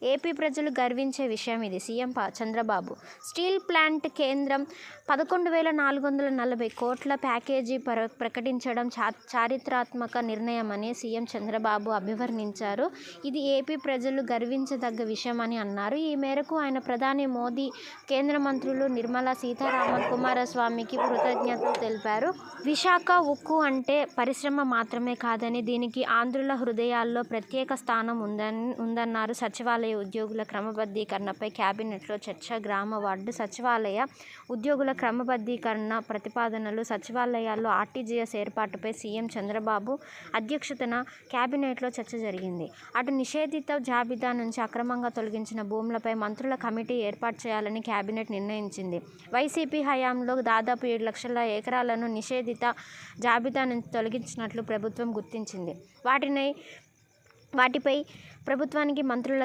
AP ప్రజలు గర్వించే విషయం ఇది. సీఎం చంద్రబాబు. స్టీల్ ప్లాంట్ కేంద్రం 11,440 కోట్ల ప్యాకేజీ ప్రకటించడం చారిత్రాత్మక నిర్ణయమని సీఎం చంద్రబాబు అభివర్ణించారు. ఇది ఏపీ ప్రజలు గర్వించదగ్గ విషయమని అన్నారు. ఈ మేరకు ఆయన ప్రధాని మోదీ, కేంద్ర మంత్రులు నిర్మలా సీతారామన్, కుమారస్వామికి కృతజ్ఞతలు తెలిపారు. విశాఖ ఉక్కు అంటే పరిశ్రమ మాత్రమే కాదని, దీనికి ఆంధ్రుల హృదయాల్లో ప్రత్యేక స్థానం ఉందన్నారు. సచివాలయ ఉద్యోగుల క్రమబద్ధీకరణపై కేబినెట్లో చర్చ. గ్రామ వార్డు సచివాలయ ఉద్యోగుల క్రమబద్ధీకరణ ప్రతిపాదనలు. సచివాలయాల్లో ఆర్టీజీఎస్ ఏర్పాటుపై సీఎం చంద్రబాబు అధ్యక్షతన కేబినెట్లో చర్చ జరిగింది. అటు నిషేధిత జాబితా నుంచి అక్రమంగా తొలగించిన భూములపై మంత్రుల కమిటీ ఏర్పాటు చేయాలని కేబినెట్ నిర్ణయించింది. వైసీపీ హయాంలో దాదాపు 7 లక్షల ఎకరాలను నిషేధిత జాబితా నుంచి తొలగించినట్లు ప్రభుత్వం గుర్తించింది. వాటిపై ప్రభుత్వానికి మంత్రుల